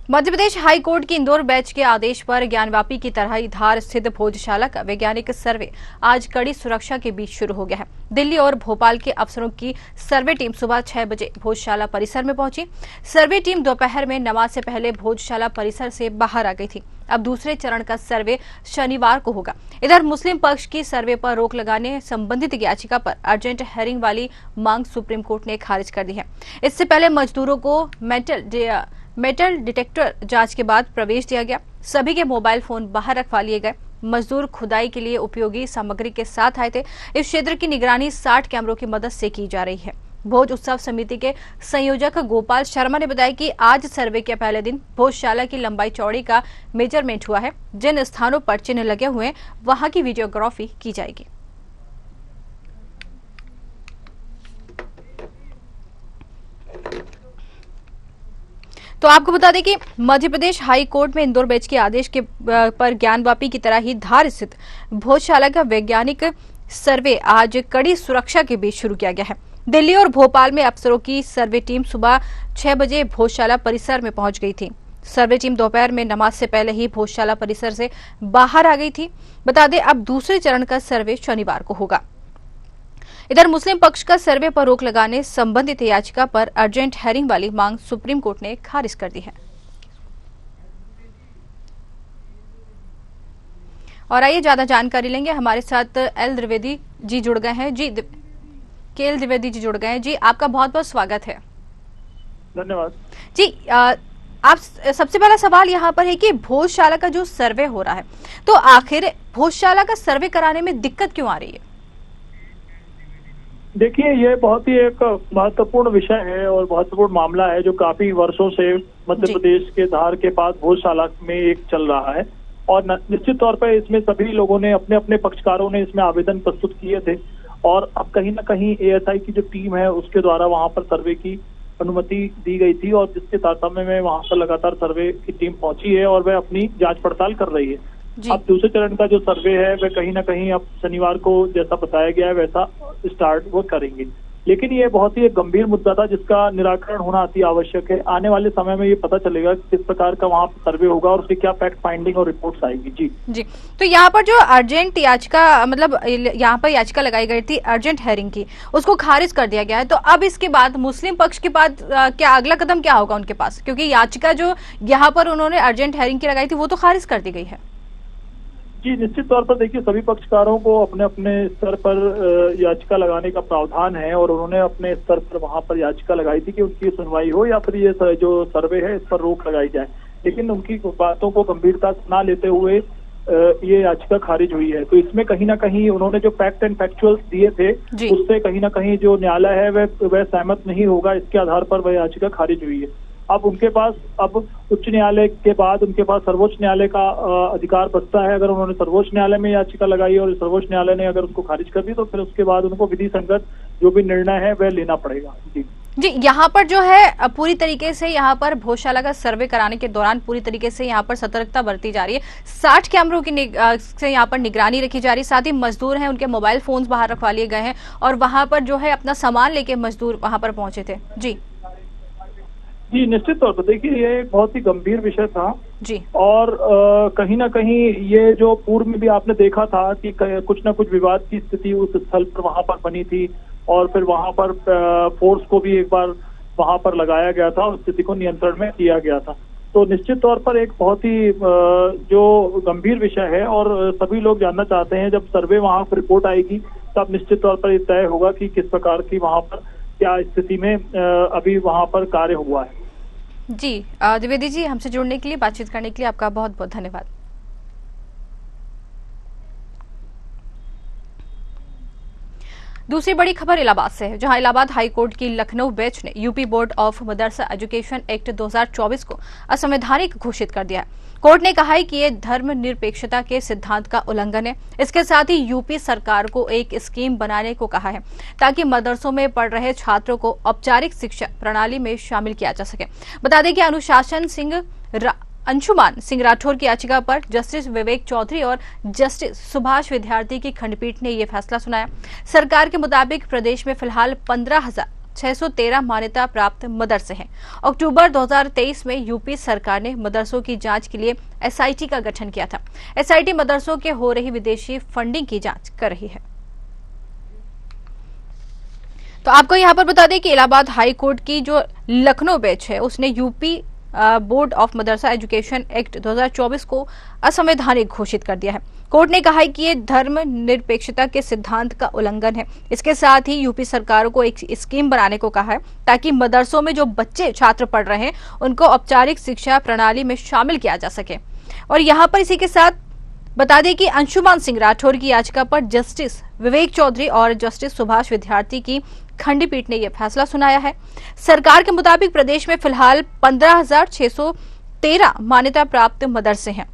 Madhya Pradesh high court की Indore bench के आदेश पर ज्ञानवापी की तरह ही धार स्थित भोजशाला का वैज्ञानिक सर्वे आज कड़ी सुरक्षा के बीच शुरू हो गया है। दिल्ली और भोपाल के अफसरों की सर्वे टीम सुबह 6 बजे भोजशाला परिसर में पहुंची। सर्वे टीम दोपहर में नमाज से पहले भोजशाला परिसर से बाहर आ गई थी। अब दूसरे चरण का सर्वे शनिवार को होगा। इधर मुस्लिम पक्ष की सर्वे पर रोक लगाने संबंधित याचिका पर अर्जेंट हेयरिंग वाली मांग सुप्रीम कोर्ट ने खारिज कर दी है। इससे पहले मजदूरों को मेटल डिटेक्टर जांच के बाद प्रवेश दिया गया। सभी के मोबाइल फोन बाहर रखवा लिए गए। मजदूर खुदाई के लिए उपयोगी सामग्री के साथ आए थे। इस क्षेत्र की निगरानी 60 कैमरों की मदद से की जा रही है। भोज उत्सव समिति के संयोजक गोपाल शर्मा ने बताया कि आज सर्वे के पहले दिन भोजशाला की लंबाई चौड़ी का मेजरमेंट हुआ है। जिन स्थानों पर चिन्ह लगे हुए हैं वहां की वीडियोग्राफी की जाएगी। तो आपको बता दें कि मध्य प्रदेश हाई कोर्ट में इंदौर बेंच के आदेश के पर ज्ञानवापी की तरह ही धार स्थित भोजशाला का वैज्ञानिक सर्वे आज कड़ी सुरक्षा के बीच शुरू किया गया है। दिल्ली और भोपाल में अफसरों की सर्वे टीम सुबह 6 बजे भोजशाला परिसर में पहुंच गई थी। सर्वे टीम दोपहर में नमाज से पहले ही भोजशाला परिसर से बाहर आ गई थी। बता दें अब दूसरे चरण का सर्वे शनिवार को होगा। इधर मुस्लिम पक्ष का सर्वे पर रोक लगाने संबंधित याचिका पर अर्जेंट हेयरिंग वाली मांग सुप्रीम कोर्ट ने खारिज कर दी है। और आइए ज्यादा जानकारी लेंगे। हमारे साथ एल द्विवेदी जी जुड़ गए हैं। जी केएल द्विवेदी जी जुड़ गए हैं। जी आपका बहुत बहुत स्वागत है। धन्यवाद जी। आप सबसे पहला सवाल यहाँ पर है कि भोजशाला का जो सर्वे हो रहा है तो आखिर भोजशाला का सर्वे कराने में दिक्कत क्यों आ रही है? देखिए, ये बहुत ही एक महत्वपूर्ण विषय है और महत्वपूर्ण मामला है जो काफी वर्षों से मध्य प्रदेश के धार के पास भोजशाला में एक चल रहा है। और निश्चित तौर पर इसमें सभी लोगों ने अपने अपने पक्षकारों ने इसमें आवेदन प्रस्तुत किए थे और अब कहीं ना कहीं एएसआई की जो टीम है उसके द्वारा वहां पर सर्वे की अनुमति दी गई थी और जिसके तारतम्य में वहां पर लगातार सर्वे की टीम पहुंची है और वह अपनी जांच पड़ताल कर रही है। अब दूसरे चरण का जो सर्वे है वह कहीं ना कहीं अब शनिवार को जैसा बताया गया है वैसा स्टार्ट वो करेंगे। लेकिन ये बहुत ही एक गंभीर मुद्दा था जिसका निराकरण होना अति आवश्यक है। आने वाले समय में ये पता चलेगा कि किस प्रकार का वहाँ पर सर्वे होगा और उसकी क्या फैक्ट फाइंडिंग और रिपोर्ट्स आएगी। जी तो यहाँ पर जो अर्जेंट याचिका मतलब यहाँ पर याचिका लगाई गई थी अर्जेंट हेयरिंग की, उसको खारिज कर दिया गया है। तो अब इसके बाद मुस्लिम पक्ष के बाद क्या अगला कदम क्या होगा उनके पास, क्योंकि याचिका जो यहाँ पर उन्होंने अर्जेंट हेयरिंग की लगाई थी वो तो खारिज कर दी गई है। जी, निश्चित तौर पर देखिए सभी पक्षकारों को अपने अपने स्तर पर याचिका लगाने का प्रावधान है और उन्होंने अपने स्तर पर वहां पर याचिका लगाई थी कि उनकी सुनवाई हो या फिर ये जो सर्वे है इस पर रोक लगाई जाए। लेकिन उनकी बातों को गंभीरता से ना लेते हुए ये याचिका खारिज हुई है। तो इसमें कहीं ना कहीं उन्होंने जो फैक्ट एंड फैक्चुअल्स दिए थे उससे कहीं ना कहीं जो न्यायालय है वह सहमत नहीं होगा। इसके आधार पर वह याचिका खारिज हुई है। अब उनके पास अब उच्च न्यायालय के बाद उनके पास सर्वोच्च न्यायालय का अधिकार बचता है। अगर उन्होंने सर्वोच्च न्यायालय में याचिका लगाई और सर्वोच्च न्यायालय ने अगर उसको खारिज कर दी तो फिर उसके बाद उनको विधि संगत जो भी निर्णय है वह लेना पड़ेगा। जी यहाँ पर जो है पूरी तरीके से यहाँ पर भोजशाला का सर्वे कराने के दौरान पूरी तरीके से यहाँ पर सतर्कता बरती जा रही है। 60 कैमरों की से यहाँ पर निगरानी रखी जा रही है। साथ ही मजदूर हैं, उनके मोबाइल फोन्स बाहर रखवा लिए गए हैं और वहां पर जो है अपना सामान लेके मजदूर वहां पर पहुंचे थे। जी, निश्चित तौर पर देखिए ये एक बहुत ही गंभीर विषय था जी। और कहीं ना कहीं ये जो पूर्व में भी आपने देखा था कि कुछ ना कुछ विवाद की स्थिति उस स्थल पर वहां पर बनी थी और फिर वहां पर फोर्स को भी एक बार वहां पर लगाया गया था और स्थिति को नियंत्रण में किया गया था। तो निश्चित तौर पर एक बहुत ही जो गंभीर विषय है और सभी लोग जानना चाहते हैं जब सर्वे वहां पर रिपोर्ट आएगी तब निश्चित तौर पर तय होगा कि किस प्रकार की वहां पर क्या स्थिति में अभी वहां पर कार्य हुआ है। जी द्विवेदी जी, हमसे जुड़ने के लिए, बातचीत करने के लिए आपका बहुत बहुत धन्यवाद। दूसरी बड़ी खबर इलाहाबाद से है, जहां इलाहाबाद हाई कोर्ट की लखनऊ बेंच ने UP board of Madrasa education act 2024 को असंवैधानिक घोषित कर दिया है। कोर्ट ने कहा है कि ये धर्मनिरपेक्षता के सिद्धांत का उल्लंघन है। इसके साथ ही यूपी सरकार को एक स्कीम बनाने को कहा है ताकि मदरसों में पढ़ रहे छात्रों को औपचारिक शिक्षा प्रणाली में शामिल किया जा सके। बता दें कि अंशुमान सिंह राठौर की याचिका पर जस्टिस विवेक चौधरी और जस्टिस सुभाष विद्यार्थी की खंडपीठ ने यह फैसला सुनाया। सरकार के मुताबिक प्रदेश में फिलहाल 613 मान्यता प्राप्त मदरसे हैं। अक्टूबर 2023 में यूपी सरकार ने मदरसों की जांच के लिए एसआईटी का गठन किया था। एसआईटी मदरसों के हो रही विदेशी फंडिंग की जांच कर रही है। तो आपको यहां पर बता दें कि इलाहाबाद हाई कोर्ट की जो लखनऊ बेंच है उसने UP board of Madrasa education act 2024 को असंवैधानिक घोषित कर दिया है। कोर्ट ने कहा है कि ये धर्म निरपेक्षता के सिद्धांत का उल्लंघन है। इसके साथ ही यूपी सरकारों को एक स्कीम बनाने को कहा है ताकि मदरसों में जो बच्चे छात्र पढ़ रहे हैं उनको औपचारिक शिक्षा प्रणाली में शामिल किया जा सके। और यहाँ पर इसी के साथ बता दें कि अंशुमान सिंह राठौर की याचिका पर जस्टिस विवेक चौधरी और जस्टिस सुभाष विद्यार्थी की खंडपीठ ने यह फैसला सुनाया है। सरकार के मुताबिक प्रदेश में फिलहाल 15,613 मान्यता प्राप्त मदरसे हैं।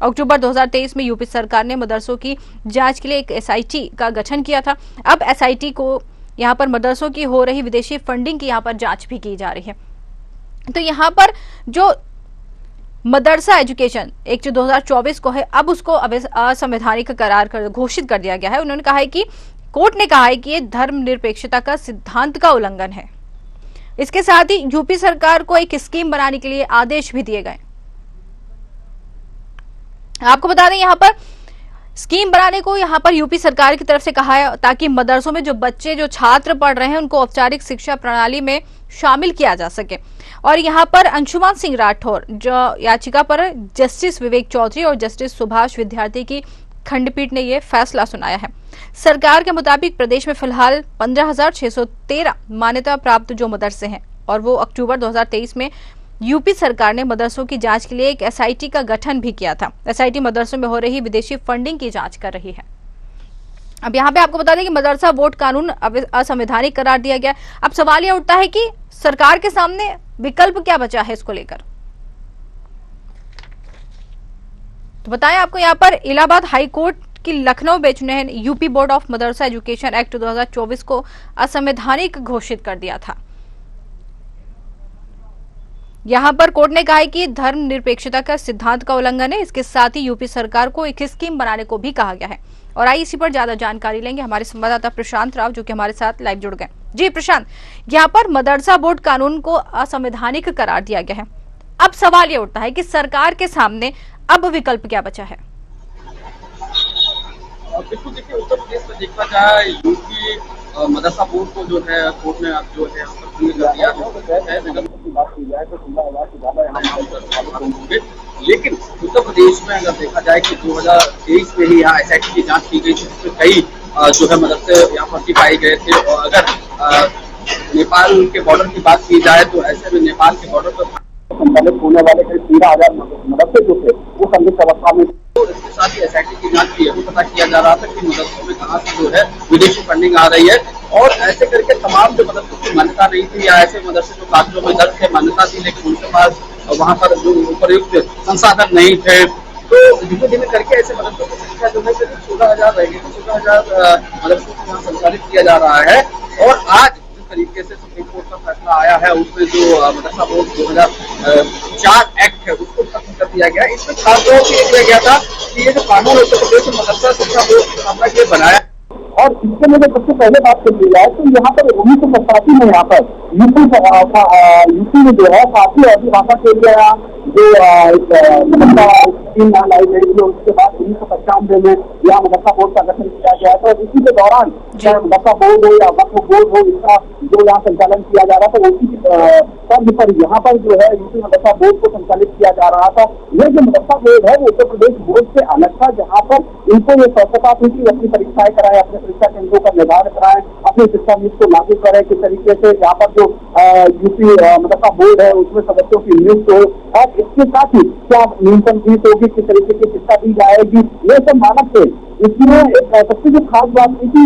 अक्टूबर 2023 में यूपी सरकार ने मदरसों की जांच के लिए एक एसआईटी का गठन किया था। अब एसआईटी को यहां पर मदरसों की हो रही विदेशी फंडिंग की यहां पर जांच भी की जा रही है। तो यहां पर जो मदरसा एजुकेशन एक्ट 2024 को है, अब उसको असंवैधानिक करार घोषित कर दिया गया है। उन्होंने कहा है कि कोर्ट ने कहा है कि ये धर्म निरपेक्षता का सिद्धांत का उल्लंघन है। इसके साथ ही यूपी सरकार को एक स्कीम बनाने के लिए आदेश भी दिए गए। आपको बता दें यहां पर स्कीम बनाने को यहां पर यूपी सरकार की तरफ से कहा है ताकि मदरसों में जो बच्चे जो छात्र पढ़ रहे हैं उनको औपचारिक शिक्षा प्रणाली में शामिल किया जा सके। और यहां पर अंशुमान सिंह राठौर जो याचिका पर जस्टिस विवेक चौधरी और जस्टिस सुभाष विद्यार्थी की खंडपीठ ने यह फैसला सुनाया है। सरकार के मुताबिक प्रदेश में फिलहाल 15,613 मान्यता प्राप्त जो मदरसे हैं और वो अक्टूबर 2023 में यूपी सरकार ने मदरसों की जांच के लिए एक एसआईटी का गठन भी किया था। एसआईटी मदरसों में हो रही विदेशी फंडिंग की जांच कर रही है। अब यहाँ पे आपको बता दें कि मदरसा बोर्ड कानून असंवैधानिक करार दिया गया। अब सवाल यह उठता है कि सरकार के सामने विकल्प क्या बचा है इसको लेकर। तो बताएं आपको यहाँ पर इलाहाबाद हाई कोर्ट की लखनऊ बेंच ने UP board of Madrasa education act 2024 को असंवैधानिक घोषित कर दिया था। यहां पर कोर्ट ने कहा है कि धर्म निरपेक्षता का सिद्धांत का उल्लंघन है। इसके साथ ही यूपी सरकार को एक स्कीम बनाने को भी कहा गया है। और आइए इसी पर ज्यादा जानकारी लेंगे हमारे संवाददाता प्रशांत राव जो कि हमारे साथ लाइव जुड़ गए। जी प्रशांत, यहाँ पर मदरसा बोर्ड कानून को असंवैधानिक करार दिया गया है। अब सवाल ये उठता है कि सरकार के सामने अब विकल्प क्या बचा है। बिल्कुल, देखिए उत्तर प्रदेश में देखा जाए यूपी मदरसा बोर्ड को जो है कोर्ट ने अब जो है लेकिन उत्तर प्रदेश में अगर देखा जाए कि 2023 में ही यहाँ एसआईटी की जांच की गई थी जिसमें कई जो है मदरसे यहाँ फर्जी पाए गए थे। और अगर नेपाल के बॉर्डर की बात की जाए तो ऐसे में नेपाल के बॉर्डर पर संचालित होने वाले करीब 13,000 मदरसे जो थे वो संदिग्ध अवस्था में। तो इसके साथ ही एसआईटी की जांच की भी पता किया जा रहा था कि मदरसों में कहाँ से जो है विदेशी फंडिंग आ रही है। और ऐसे करके तमाम जो मदरसों की मान्यता नहीं थी या ऐसे मदरसे जो कागजों में दर्ज थे मान्यता थी लेकिन उनके पास वहाँ पर जो उपयुक्त संसाधन नहीं थे, तो धीरे धीरे करके ऐसे मदरसों की संख्या जो है करीब 16,000 रह गई। 16,000 मदरसों को यहाँ संचालित किया जा रहा है। और आज तरीके से सुप्रीम कोर्ट का फैसला आया है उसमें जो मदरसा बोर्ड 2004 एक्ट है उसको खत्म कर दिया गया। इसमें खास तौर से दिया गया था कि ये जो कानून उत्तर प्रदेश मदरसा शिक्षा बोर्ड की स्थापना के लिए बनाया। और इसके लिए सबसे पहले बात कर दी जाए तो यहाँ पर 1985 में यहाँ पर यूपी में जो है फारसी और भाषा के लिए जो स्कीम लाई गई थी उसके बाद 1995 में यहाँ मदरसा बोर्ड का गठन किया गया था। और इसी के दौरान चाहे मदरसा बोर्ड हो या वक्फ बोर्ड हो इसका जो यहाँ संचालन किया जा रहा था उसी तर्ज पर यहाँ पर जो है यूपी मदरसा बोर्ड को संचालित किया जा रहा था। ये जो मदरसा बोर्ड है वो उत्तर प्रदेश बोर्ड से अलग था जहाँ पर इनको ये स्वच्छता थी कि अपनी परीक्षाएं कराएं, अपने परीक्षा केंद्रों का निर्धारण कराएं, अपने शिक्षा नीति को लागू करें। किस तरीके से यहाँ पर जो यूपी मदरसा बोर्ड है उसमें सदस्यों की नियुक्त हो और इसके साथ ही क्या न्यूनतम फीस होगी, किस तरीके की शिक्षा दी जाएगी, ये सब मानक थे। इसमें सबसे जो खास बात की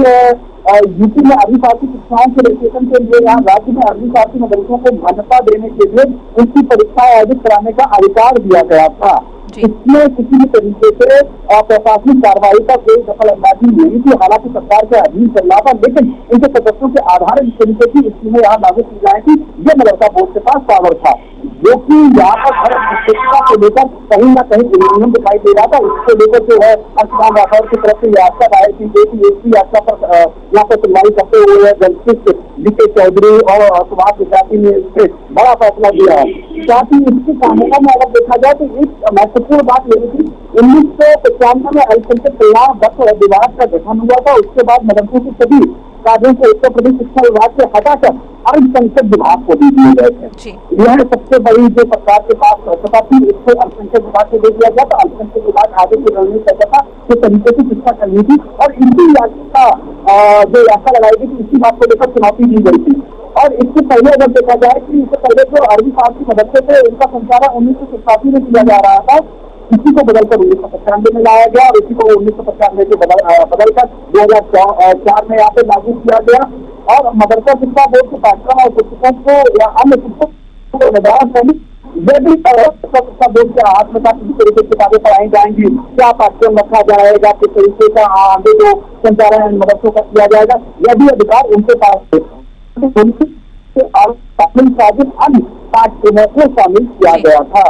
यूपी में अरबी फारसी शिक्षाओं के रजिस्ट्रेशन के लिए यहाँ राज्य में अरबी फारसी मदरसों को मान्यता देने के लिए उनकी परीक्षा आयोजित कराने का अधिकार दिया गया था। इसमें किसी भी तरीके से प्रशासनिक कार्रवाई का कोई दखल अंदाजी नहीं थी। हालांकि सरकार के अधीन चल रहा था लेकिन इनके सदस्यों के आधार इस तरीके की स्कीमें यहाँ लागू की जाए थी। ये मदरसा बोर्ड के पास पावर था जो कि यहाँ पर धर्म निरपेक्षता को लेकर कहीं ना कहीं उल्लंघन दिखाई दे रहा था। इसको लेकर जो है अंशुमान राठौर की तरफ से याचिका दायर की गई थी। एक याचिका पर यहाँ पर सुनवाई करते हुए जस्टिस डीके चौधरी और सुभाष त्रिपाठी ने इससे बड़ा फैसला दिया है। साथ ही इसके कानूनों में अगर देखा जाए तो एक महत्वपूर्ण बात यही थी, 1995 में अल्पसंख्यक कल्याण वक्फ विभाग का गठन हुआ था। उसके बाद मदरसों के सभी कार्यों को उत्तर प्रदेश शिक्षा विभाग से हटाकर अल्पसंख्यक विभाग को दे दिए गए थे। यह सबसे बड़ी जो सरकार के पास स्वच्छता थी, इसको अल्पसंख्यक विभाग को दे दिया गया। तो अल्पसंख्यक विभाग आगे की रणनीति करता था किस तरीके से शिक्षा करनी थी, और इसी याचिका जो याचिका लगाई गई थी, इसी बात को लेकर चुनौती दी गई थी। और इससे पहले अगर देखा जाए कि इससे पहले जो अरबी फारसी मदरसे थे, इनका संचालन 1987 में किया जा रहा था। इसी को बदलकर 1995 में लाया गया और इसी को 1995 से बदलकर 2004 में यहाँ पे लागू किया गया। और मदरसा शिक्षा बोर्ड के पाठ्यक्रम और पुस्तकों को या अन्य पुस्तकों को निर्धारण करने यदि शिक्षा बोर्ड के हाथ में किस तरीके की किताबें पढ़ाई जाएंगी, क्या पाठ्यक्रम रखा जाएगा, किस तरीके का आगे जो संचालन मदरसों का किया जाएगा, यह भी अधिकार उनके पास अन्य पाठ्यक्रमों को शामिल किया गया था।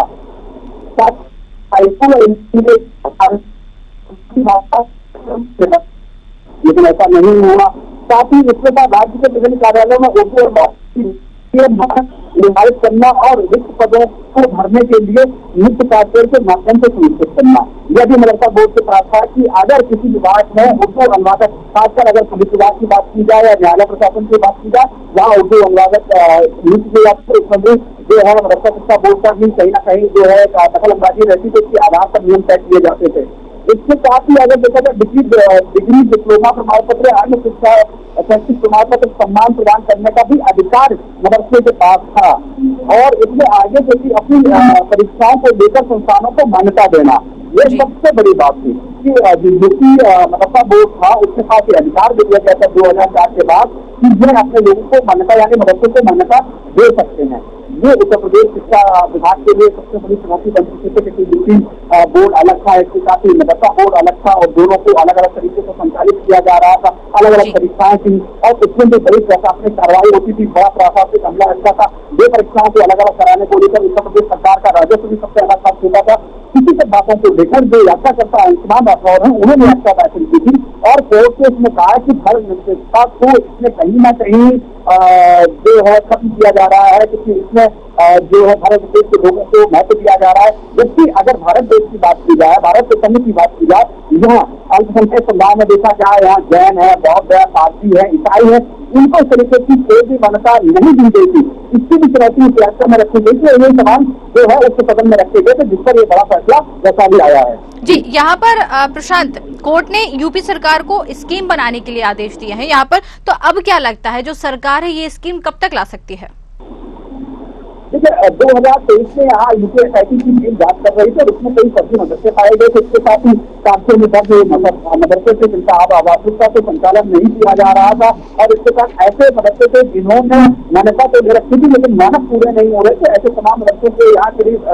लेकिन ऐसा नहीं हुआ। साथ ही इसके साथ राज्य के विभिन्न कार्यालयों में उर्दू और निर्धारित करना और रिक्त पदों को भरने के लिए नियुक्त कार्य के माध्यम से सुनिश्चित करना। यह भी मदरसा बोर्ड के पास था कि अगर किसी विभाग में उर्दू अनुवादक, खासकर अगर पुलिस विभाग की बात की जाए या न्यायालय प्रशासन की बात की जाए, वहाँ उर्दू अनुवादक नियुक्त किए जाते थे। जो है मदरसा शिक्षा बोर्ड का भी कहीं ना कहीं जो है दखल अंदाजी रहती थी, इसके आधार पर नियम तय किए जाते थे। इसके साथ ही अगर देखा जाए डिग्री, डिप्लोमा प्रमाण पत्र, अन्य शिक्षा शैक्षिक प्रमाण पत्र सम्मान प्रदान करने का भी अधिकार मदरसे के पास था। और इसमें आगे चलकर अपनी परीक्षाओं को लेकर संस्थानों को मान्यता देना, ये सबसे बड़ी बात थी कि मदरसा बोर्ड था उसके पास ये अधिकार दे दिया गया था 2004 के बाद कि यह अपने लोगों को मान्यता यानी मदरसे को मान्यता दे सकते हैं। ये उत्तर प्रदेश शिक्षा विभाग के लिए सबसे बड़ी चुनौती बन चुकी थी क्योंकि यूपी बोर्ड अलग था, इसके साथ ही मदरसा बोर्ड अलग था और दोनों को अलग अलग तरीके से संचालित किया जा रहा था। अलग अलग परीक्षाएं थी और उसमें भी बड़ी प्रशासनिक कार्रवाई होती थी, बड़ा प्रशासनिक हमला रहता था। दो परीक्षाओं को अलग अलग कराने को लेकर उत्तर प्रदेश सरकार का राजस्व भी सबसे अलग साथ होता था। किसी सब बातों को लेकर जो यात्रा करता अंशुमान राठौर है, उन्होंने यात्रा दाखिल की थी और कोर्ट ने इसमें कहा कि धर्म निरपेक्षता को इसमें कहीं ना कहीं जो है खत्म किया जा रहा है, क्योंकि इसमें जो है भारत देश के लोगों को महत्व दिया जा रहा है। जबकि अगर भारत देश की बात की जाए, भारत के संघ की बात की जाए, यहाँ अल्पसंख्यक समुदाय में देखा जाए, यहाँ जैन है, बौद्ध है, पारसी है, ईसाई है, इनको इस तरीके की कोई भी मान्यता नहीं दी गई थी। इसकी भी चुनौती इस यात्रा में रखी गई थी और ये सवाल जो है उस सदन में रखे गए थे, जिस पर ये बड़ा फैसला जैसा भी आया है। जी, यहाँ पर प्रशांत, कोर्ट ने यूपी सरकार को स्कीम बनाने के लिए आदेश दिए हैं यहाँ पर, तो अब क्या लगता है जो सरकार है ये स्कीम कब तक ला सकती है? देखिए 2023 में यहाँ यूपीएसआईटी की टीम जांच कर रही थी और उसमें कई फर्जी मदरसे पाए गए थे। इसके साथ ही कागजों में दर्ज मदरसे से जिनका आवासीयता से संचालन नहीं किया जा रहा था और इसके साथ ऐसे मदरसे थे जिन्होंने मान्यता तो ले रखी थी लेकिन मानक पूरे नहीं हो रहे थे, ऐसे तमाम मदरसों को यहाँ करीब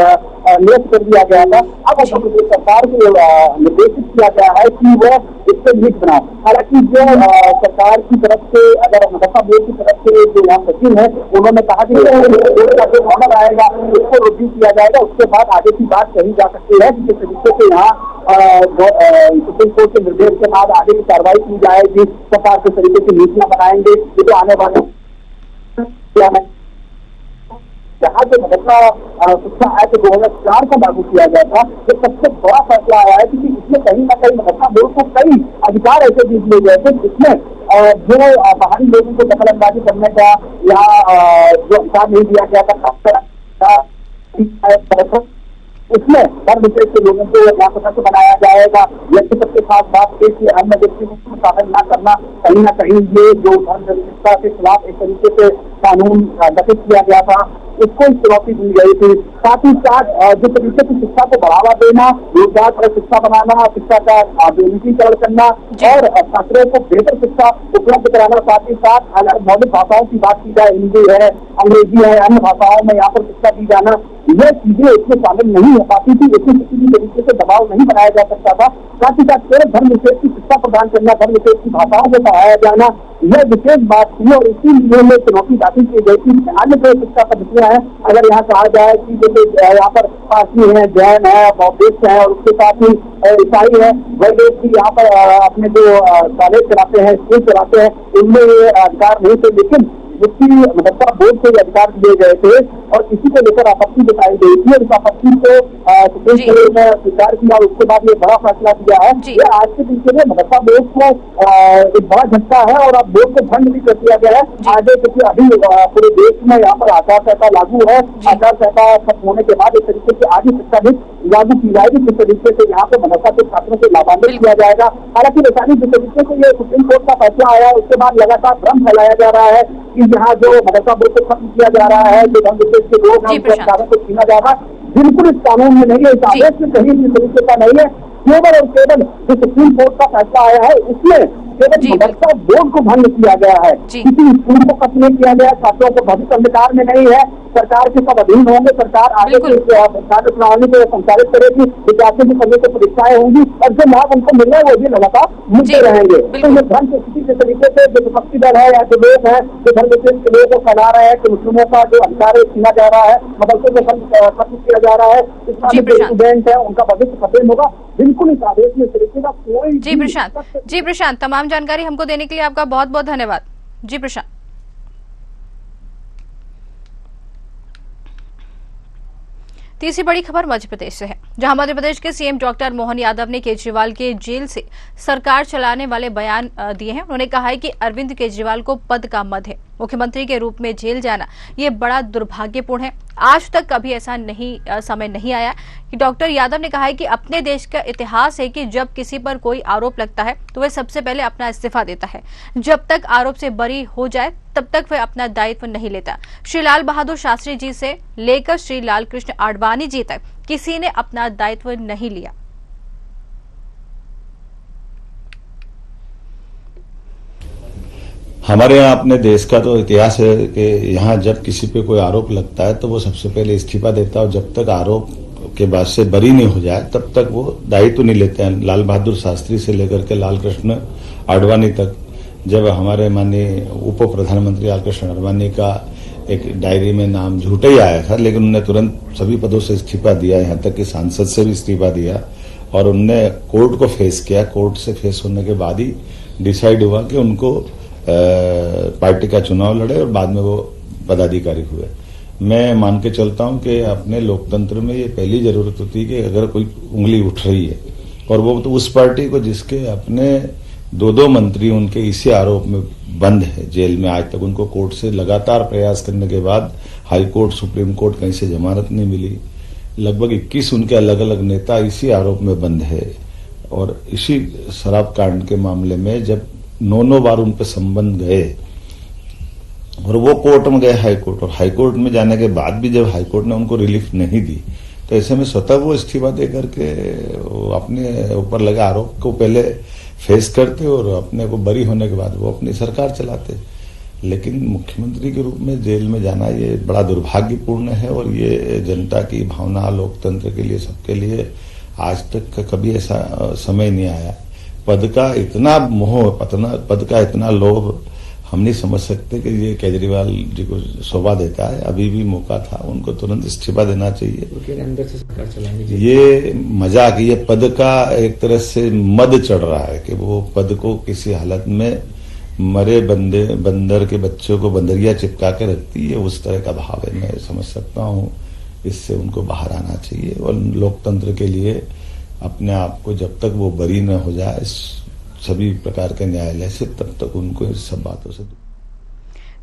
निरस्त कर दिया गया था। अब उत्तर प्रदेश सरकार को निर्देशित किया गया है कि वह इससे नीट बनाओ। हालांकि जो सरकार की तरफ से अगर मदरसा बोर्ड की तरफ से जो यहाँ सचिव है उन्होंने कहा कि ऑर्डर आएगा उसको रिव्यू किया जाएगा, उसके बाद आगे की बात कही जा सकती है जिस तरीके से यहाँ सुप्रीम कोर्ट के निर्देश के बाद आगे की कार्रवाई की जाएगी, सरकार किस तरीके की नीतियां बनाएंगे। ये तो आने वाले जहाँ जो मदरसा शिक्षा एक्ट 2004 को लागू किया गया था, ये सबसे बड़ा फैसला आया है क्योंकि इसमें कहीं ना कहीं मदरसा बोर्ड को कई अधिकार ऐसे दे दिए गए थे जिसमें जो बाहरी लोगों को दखल अंदाजी करने का या जो अधिकार नहीं दिया गया था, उसमें धर्म विशेष के लोगों को यहाँ सदस्य बनाया जाएगा। व्यक्तिगत के साथ बात की अन्य व्यक्ति को शामिल न करना, कहीं ना कहीं ये जो धर्म निरपेक्षता के खिलाफ एक तरीके से कानून गठित किया गया था, उसको चुनौती दी गई थी। साथ ही साथ जो तरीके की शिक्षा को बढ़ावा देना, रोजगार पर शिक्षा बनाना, शिक्षा का आधुनिकीकरण करना और छात्रों को बेहतर शिक्षा उपलब्ध कराना, साथ ही साथ अलग मौलिक भाषाओं की बात की जाए, हिंदी है, अंग्रेजी है, अन्य भाषाओं में यहाँ पर शिक्षा दी जाना, ये चीजें इसमें शामिल नहीं हो पाती थी। इसमें किसी भी तरीके से दबाव नहीं बनाया जा सकता था। साथ ही साथ केवल धर्म विशेष की शिक्षा प्रदान करना, धर्म विशेष की भाषाओं को पढ़ाया जाना, यह विशेष बात थी और इसीलिए चुनौती दाखिल की गई थी। अन्य जो शिक्षा पद्धतियां है। अगर यहाँ कहा जाए कि जैसे यहाँ पर पारसी है, जैन है, बौद्धिस्ट है और उसके साथ ही ईसाई है, वह लोग भी यहाँ पर अपने जो कॉलेज चलाते हैं, स्कूल चलाते हैं, इनमें ये अधिकार नहीं थे। लेकिन उसकी मदरसा बोर्ड से अधिकार दिए गए थे और इसी को लेकर आपत्ति जताई गई थी और इस आपत्ति को सुप्रीम कोर्ट ने स्वीकार किया और उसके बाद ये बड़ा फैसला किया है। ये आज के दिन के लिए मदरसा बोर्ड को एक बड़ा झटका है और अब बोर्ड को भंग भी कर दिया गया है। आगे क्योंकि अभी पूरे देश में यहाँ पर आचार संहिता लागू है, आचार संहिता खत्म होने के बाद इस तरीके से आगे शिक्षा भी लागू की जाएगी, जिस तरीके से यहाँ पे मदरसा के छात्रों को लाभान्वित किया जाएगा। हालांकि वैशाली जिस तरीके से ये सुप्रीम कोर्ट का फैसला आया उसके बाद लगातार भ्रम फैलाया जा रहा है कि यहाँ जो मदरसा बोर्ड को खत्म किया जा रहा है, जो धर्म विशेष के लोग हैं उनके अधिकारों को छीना जा रहा है, बिल्कुल इस कानून में नहीं है, इस आदेश में कहीं भी तरीके का नहीं है। केवल और केवल जो सुप्रीम कोर्ट का फैसला आया है उसमें केवल मदरसा बोर्ड को भंग किया गया है, किसी स्कूल को खत्म नहीं किया गया। छात्रों को भविष्य अंधकार में नहीं है, सरकार के सब अधीन होंगे, सरकार आगे छात्र प्रणाली को संचालित करेगी, विद्यार्थियों की समय से परीक्षाएं होंगी और जो लाभ उनको मिल रहा है वो भी लगातार मिलते रहेंगे। तो ये भ्रम की स्थिति के तरीके से जो विपक्षी दल है या जो लोग हैं जो धर्म विशेष के लोगों को फैला रहे हैं कि मुस्लिमों का जो अधिकार है छीना जा रहा है, मदरसे में खत्म किया जा रहा है, इस्लामिक स्टूडेंट है उनका भविष्य खत्म होगा, बिल्कुल इस आदेश में तरीके का कोई। जी प्रशांत, तमाम जानकारी हमको देने के लिए आपका बहुत बहुत धन्यवाद। जी प्रशांत। तीसरी बड़ी खबर मध्य प्रदेश से है, जहां मध्य प्रदेश के सीएम डॉक्टर मोहन यादव ने केजरीवाल के जेल से सरकार चलाने वाले बयान दिए हैं। उन्होंने कहा है कि अरविंद केजरीवाल को पद का मद है, मुख्यमंत्री के रूप में जेल जाना ये बड़ा दुर्भाग्यपूर्ण है। आज तक कभी ऐसा समय नहीं आया कि डॉक्टर यादव ने कहा है कि अपने देश का इतिहास है कि जब किसी पर कोई आरोप लगता है तो वह सबसे पहले अपना इस्तीफा देता है, जब तक आरोप से बरी हो जाए तब तक वह अपना दायित्व नहीं लेता। श्री लाल बहादुर शास्त्री जी से लेकर श्री लाल कृष्ण आडवाणी जी तक किसी ने अपना दायित्व नहीं लिया। हमारे यहाँ अपने देश का तो इतिहास है कि यहाँ जब किसी पे कोई आरोप लगता है तो वो सबसे पहले इस्तीफा देता है और जब तक आरोप के बाद से बरी नहीं हो जाए तब तक वो दायित्व नहीं लेते हैं। लाल बहादुर शास्त्री से लेकर के लाल कृष्ण आडवाणी तक, जब हमारे माननीय उप प्रधानमंत्री लाल कृष्ण आडवाणी का एक डायरी में नाम झूठे ही आया था, लेकिन उन्होंने तुरंत सभी पदों से इस्तीफा दिया, यहाँ तक कि सांसद से भी इस्तीफा दिया और उनने कोर्ट को फेस किया। कोर्ट से फेस होने के बाद ही डिसाइड हुआ कि उनको पार्टी का चुनाव लड़े और बाद में वो पदाधिकारी हुए। मैं मान के चलता हूं कि अपने लोकतंत्र में ये पहली जरूरत होती है कि अगर कोई उंगली उठ रही है और वो तो उस पार्टी को जिसके अपने दो मंत्री उनके इसी आरोप में बंद है जेल में, आज तक उनको कोर्ट से लगातार प्रयास करने के बाद हाई कोर्ट, सुप्रीम कोर्ट कहीं से जमानत नहीं मिली। लगभग 21 उनके अलग अलग नेता इसी आरोप में बंद है और इसी शराब कांड के मामले में जब 9 बार उन पर संबंध गए और वो कोर्ट में गए हाईकोर्ट, और हाईकोर्ट में जाने के बाद भी जब हाईकोर्ट ने उनको रिलीफ नहीं दी तो ऐसे में स्वतः वो इस्तीफा दे करके अपने ऊपर लगे आरोप को पहले फेस करते और अपने को बरी होने के बाद वो अपनी सरकार चलाते। लेकिन मुख्यमंत्री के रूप में जेल में जाना ये बड़ा दुर्भाग्यपूर्ण है और ये जनता की भावना, लोकतंत्र के लिए, सबके लिए आज तक कभी ऐसा समय नहीं आया। पद का इतना मोह, पद का इतना लोभ हम नहीं समझ सकते कि ये केजरीवाल जी को शोभा देता है। अभी भी मौका था, उनको तुरंत इस्तीफा देना चाहिए। अंदर से सरकार चलाएंगे। ये मजाक, ये पद का एक तरह से मद चढ़ रहा है कि वो पद को किसी हालत में मरे बंदर के बच्चों को बंदरिया चिपका के रखती है, उस तरह का भाव है। मैं समझ सकता हूँ, इससे उनको बाहर आना चाहिए और लोकतंत्र के लिए अपने आप को जब तक वो बरी न हो जाए सभी प्रकार के न्यायालय से, तब तक उनको इस सब बातों से।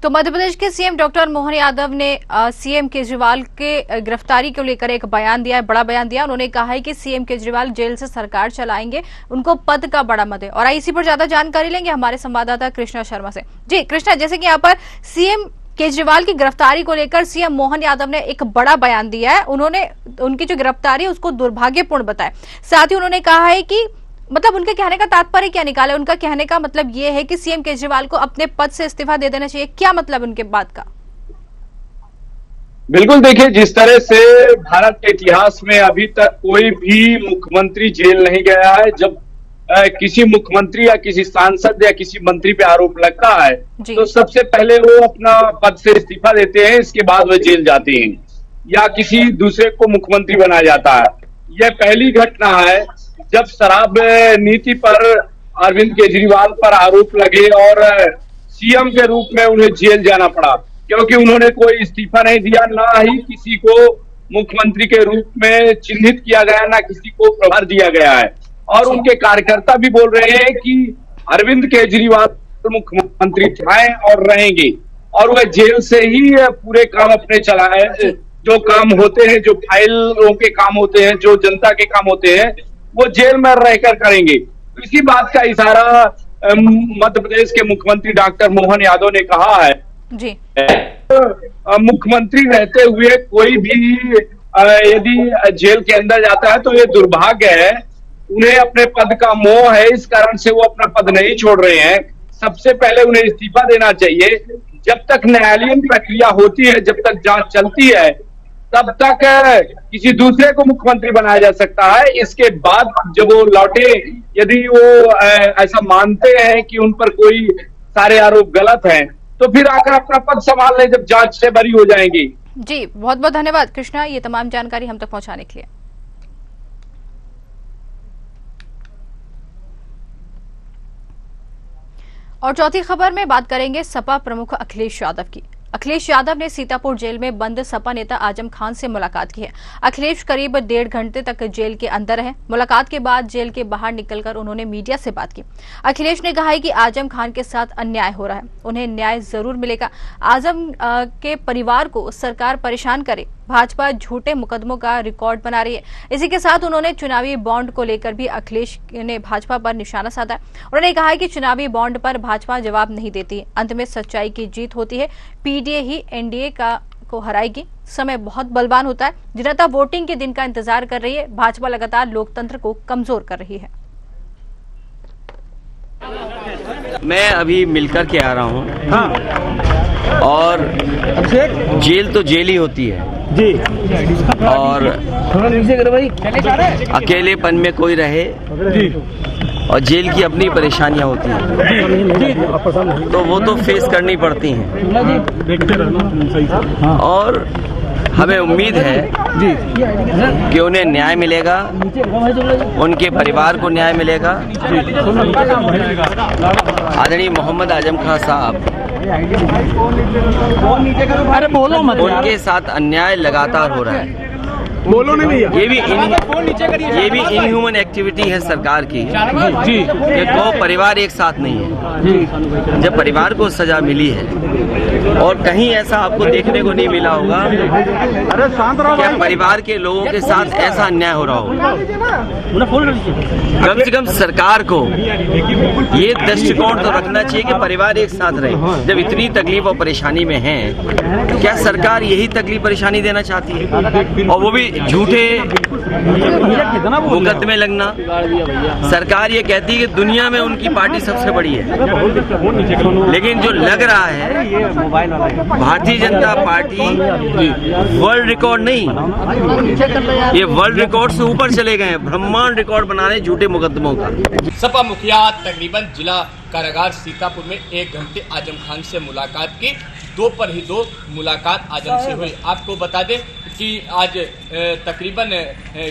तो मध्य प्रदेश के सीएम डॉक्टर मोहन यादव ने सीएम केजरीवाल के गिरफ्तारी को लेकर एक बयान दिया है, बड़ा बयान दिया। उन्होंने कहा है कि सीएम केजरीवाल जेल से सरकार चलाएंगे, उनको पद का बड़ा मद है। और इसी पर ज्यादा जानकारी लेंगे हमारे संवाददाता कृष्णा शर्मा से। जी कृष्णा, जैसे कि यहाँ पर सीएम केजरीवाल की गिरफ्तारी को लेकर सीएम मोहन यादव ने एक बड़ा बयान दिया है। उन्होंने उनकी जो गिरफ्तारी है उसको दुर्भाग्यपूर्ण बताया। साथ ही उन्होंने कहा है कि मतलब उनके कहने का तात्पर्य क्या निकाला। उनका कहने का मतलब ये है कि सीएम केजरीवाल को अपने पद से इस्तीफा दे देना चाहिए। क्या मतलब उनके बात का? बिल्कुल, देखिए जिस तरह से भारत के इतिहास में अभी तक कोई भी मुख्यमंत्री जेल नहीं गया है। जब किसी मुख्यमंत्री या किसी सांसद या किसी मंत्री पे आरोप लगता है जी। तो सबसे पहले वो अपना पद से इस्तीफा देते हैं, इसके बाद वो जेल जाते हैं या किसी दूसरे को मुख्यमंत्री बनाया जाता है। यह पहली घटना है जब शराब नीति पर अरविंद केजरीवाल पर आरोप लगे और सीएम के रूप में उन्हें जेल जाना पड़ा, क्योंकि उन्होंने कोई इस्तीफा नहीं दिया, ना ही किसी को मुख्यमंत्री के रूप में चिन्हित किया गया, ना किसी को प्रभार दिया गया है। और उनके कार्यकर्ता भी बोल रहे हैं कि अरविंद केजरीवाल मुख्यमंत्री थे और रहेंगे, और वह जेल से ही पूरे काम अपने चलाए। जो काम होते हैं, जो फाइलों के काम होते हैं, जो जनता के काम होते हैं, वो जेल में रहकर करेंगे। इसी बात का इशारा मध्य प्रदेश के मुख्यमंत्री डॉक्टर मोहन यादव ने कहा है जी। मुख्यमंत्री रहते हुए कोई भी यदि जेल के अंदर जाता है तो ये दुर्भाग्य है। उन्हें अपने पद का मोह है, इस कारण से वो अपना पद नहीं छोड़ रहे हैं। सबसे पहले उन्हें इस्तीफा देना चाहिए। जब तक न्यायालयीन प्रक्रिया होती है, जब तक जांच चलती है, तब तक किसी दूसरे को मुख्यमंत्री बनाया जा सकता है। इसके बाद जब वो लौटे, यदि वो ऐसा मानते हैं कि उन पर कोई सारे आरोप गलत हैं, तो फिर आकर अपना पद संभाल ले जब जांच से बरी हो जाएंगी। जी, बहुत बहुत धन्यवाद कृष्णा, ये तमाम जानकारी हम तक पहुंचाने के लिए। और चौथी खबर में बात करेंगे सपा प्रमुख अखिलेश यादव की। अखिलेश यादव ने सीतापुर जेल में बंद सपा नेता आजम खान से मुलाकात की है। अखिलेश करीब 1.5 घंटे तक जेल के अंदर रहे। मुलाकात के बाद जेल के बाहर निकलकर उन्होंने मीडिया से बात की। अखिलेश ने कहा है कि आजम खान के साथ अन्याय हो रहा है, उन्हें न्याय जरूर मिलेगा। आजम के परिवार को सरकार परेशान करे, भाजपा झूठे मुकदमों का रिकॉर्ड बना रही है। इसी के साथ उन्होंने चुनावी बॉन्ड को लेकर भी अखिलेश ने भाजपा पर निशाना साधा। उन्होंने कहा कि चुनावी बॉन्ड पर भाजपा जवाब नहीं देती, अंत में सच्चाई की जीत होती है। पीडीए ही एनडीए को हराएगी। समय बहुत बलवान होता है। जनता वोटिंग के दिन का इंतजार कर रही है। भाजपा लगातार लोकतंत्र को कमजोर कर रही है। मैं अभी मिलकर के आ रहा हूँ। हाँ। और जेल तो जेल ही होती है जी। और अकेलेपन में कोई रहे जी, और जेल की अपनी परेशानियां होती हैं, तो वो तो फेस करनी पड़ती हैं। और हमें उम्मीद है कि उन्हें न्याय मिलेगा, उनके परिवार को न्याय मिलेगा। आदरणीय मोहम्मद आजम खान साहब, उनके साथ अन्याय लगातार हो रहा है। बोलो नहीं भैया। ये भी इनह्यूमन एक्टिविटी है सरकार की जी। कि दो परिवार एक साथ नहीं है। जब परिवार को सजा मिली है, और कहीं ऐसा आपको देखने को नहीं मिला होगा कि परिवार के लोगों के साथ ऐसा अन्याय हो रहा होगा। कम से कम सरकार को ये दृष्टिकोण तो रखना चाहिए कि परिवार एक साथ रहे। जब इतनी तकलीफ और परेशानी में है, क्या सरकार यही तकलीफ परेशानी देना चाहती है? और वो भी झूठे मुकदमे लगना। सरकार ये कहती है कि दुनिया में उनकी पार्टी सबसे बड़ी है, लेकिन जो लग रहा है Bharatiya Janata party world record नहीं, ये वर्ल्ड रिकॉर्ड से ऊपर चले गए हैं, ब्रह्मांड रिकॉर्ड बना रहे झूठे मुकदमों का। सपा मुखिया तकरीबन जिला कारागार सीतापुर में 1 घंटे आजम खान से मुलाकात की। 2 पर ही 2 मुलाकात आजम से हुई। आपको बता दें कि आज तकरीबन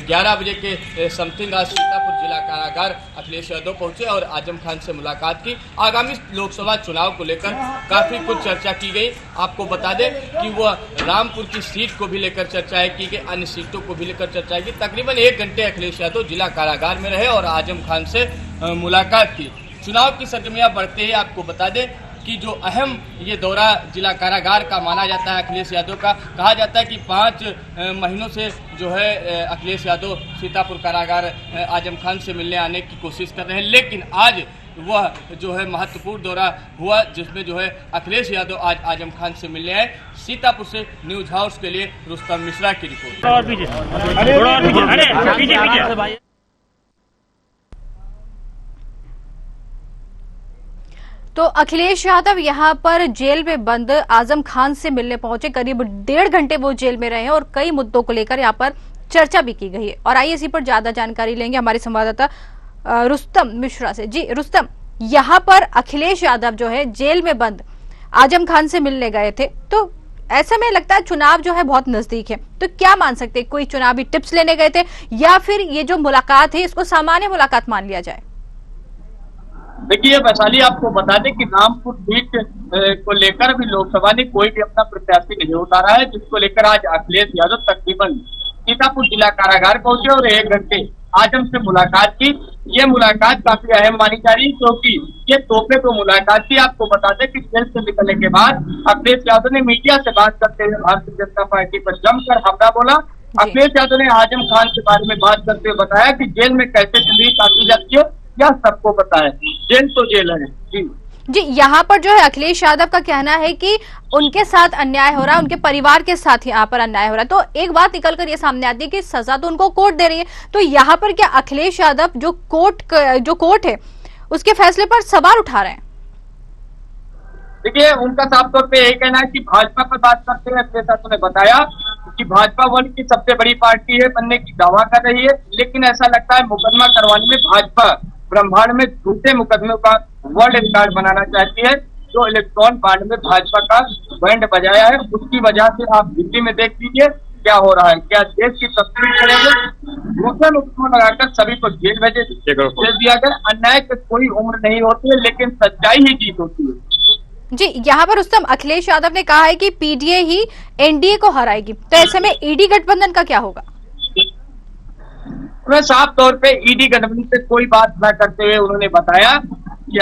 11 बजे के समथिंग आज सीतापुर जिला कारागार अखिलेश यादव पहुंचे और आजम खान से मुलाकात की। आगामी लोकसभा चुनाव को लेकर काफ़ी कुछ चर्चा की गई। आपको बता दें कि वह रामपुर की सीट को भी लेकर चर्चाएं की गई, अन्य सीटों को भी लेकर चर्चाएं की। तकरीबन 1 घंटे अखिलेश यादव जिला कारागार में रहे और आजम खान से मुलाकात की। चुनाव की सरगर्मियां बढ़ते ही आपको बता दें कि जो अहम ये दौरा जिला कारागार का माना जाता है अखिलेश यादव का, कहा जाता है कि 5 महीनों से जो है अखिलेश यादव सीतापुर कारागार आजम खान से मिलने आने की कोशिश कर रहे हैं, लेकिन आज वह जो है महत्वपूर्ण दौरा हुआ जिसमें जो है अखिलेश यादव आज आजम खान से मिलने आए। सीतापुर से न्यूज हाउस के लिए रुस्तम मिश्रा की रिपोर्ट। तो अखिलेश यादव यहां पर जेल में बंद आजम खान से मिलने पहुंचे। करीब 1.5 घंटे वो जेल में रहे हैं और कई मुद्दों को लेकर यहां पर चर्चा भी की गई है। और आइए इसी पर ज्यादा जानकारी लेंगे हमारे संवाददाता रुस्तम मिश्रा से। जी रुस्तम, यहाँ पर अखिलेश यादव जो है जेल में बंद आजम खान से मिलने गए थे, तो ऐसे में लगता है चुनाव जो है बहुत नजदीक है, तो क्या मान सकते हैं, कोई चुनावी टिप्स लेने गए थे या फिर ये जो मुलाकात है इसको सामान्य मुलाकात मान लिया जाए? देखिए वैशाली, आपको बता दें कि रामपुर सीट को लेकर भी लोकसभा ने कोई भी अपना प्रत्याशी नहीं उतारा है, जिसको लेकर आज अखिलेश यादव तकरीबन सीतापुर जिला कारागार पहुंचे और 1 घंटे आजम से मुलाकात की। ये मुलाकात काफी अहम मानी जा रही है क्योंकि ये तोहफे को मुलाकात थी। आपको बता दें कि जेल से निकलने के बाद अखिलेश यादव ने मीडिया से बात करते हुए भारतीय जनता पार्टी पर जमकर हमला बोला। अखिलेश यादव ने आजम खान के बारे में बात करते हुए बताया कि जेल में कैसे जिंदगी काटी जाती है यह सबको पता है, जेल तो जेल है। जी, यहाँ पर जो है अखिलेश यादव का कहना है कि उनके साथ अन्याय हो रहा है, उनके परिवार के साथ यहाँ पर अन्याय हो रहा है। तो एक बात निकल कर ये सामने आती है कि सजा तो उनको कोर्ट दे रही है, तो यहाँ पर क्या अखिलेश यादव जो कोर्ट है उसके फैसले पर सवाल उठा रहे हैं? देखिए, उनका साफ तौर पे यही कहना है कि भाजपा पर बात करते हुए अखिलेश यादव ने बताया कि भाजपा वर्ल्ड की सबसे बड़ी पार्टी है बनने की दावा कर रही है, लेकिन ऐसा लगता है मुकदमा करवाने में भाजपा ब्रह्मांड में झूठे मुकदमों का वर्ल्ड रिकॉर्ड बनाना चाहती है। जो इलेक्ट्रॉन बांड में भाजपा का बैंड बजाया है, उसकी वजह से आप दिल्ली में देख लीजिए क्या हो रहा है। क्या देश की तस्वीर करेंगे? झूठे मुकदमा लगाकर सभी को जेल भेज दिया गया। अन्याय की कोई उम्र नहीं होती है, लेकिन सच्चाई ही जीत होती है। जी, यहाँ पर रुस्तम अखिलेश यादव ने कहा है कि पीडीए ही एनडीए को हराएगी, तो ऐसे में ईडी गठबंधन का क्या होगा? उन्होंने साफ तौर पे ईडी गठबंधन से कोई बात न करते हुए उन्होंने बताया कि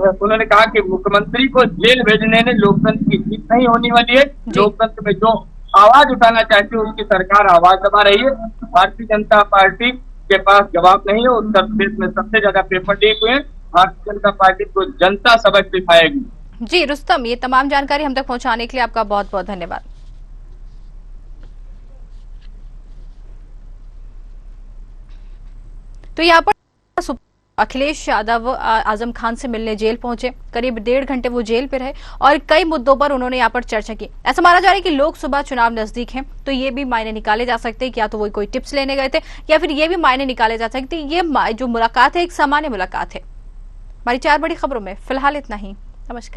उन्होंने कहा कि मुख्यमंत्री को जेल भेजने में लोकतंत्र की जीत नहीं होने वाली है। लोकतंत्र में जो आवाज उठाना चाहती है उसकी सरकार आवाज दबा रही है। भारतीय जनता पार्टी के पास जवाब नहीं है। उत्तर प्रदेश में सबसे ज्यादा पेपर लीक हुए। भारतीय जनता पार्टी को जनता सबक सिखाएगी। जी रुस्तम, ये तमाम जानकारी हम तक पहुंचाने के लिए आपका बहुत बहुत धन्यवाद। तो यहाँ पर अखिलेश यादव आजम खान से मिलने जेल पहुंचे, करीब 1.5 घंटे वो जेल पे रहे और कई मुद्दों पर उन्होंने यहाँ पर चर्चा की। ऐसा माना जा रहा है कि लोकसभा चुनाव नजदीक है, तो ये भी मायने निकाले जा सकते हैं कि या तो वो कोई टिप्स लेने गए थे या फिर ये भी मायने निकाले जा सकते हैं ये जो मुलाकात है एक सामान्य मुलाकात है। हमारी 4 बड़ी खबरों में फिलहाल इतना ही। नमस्कार।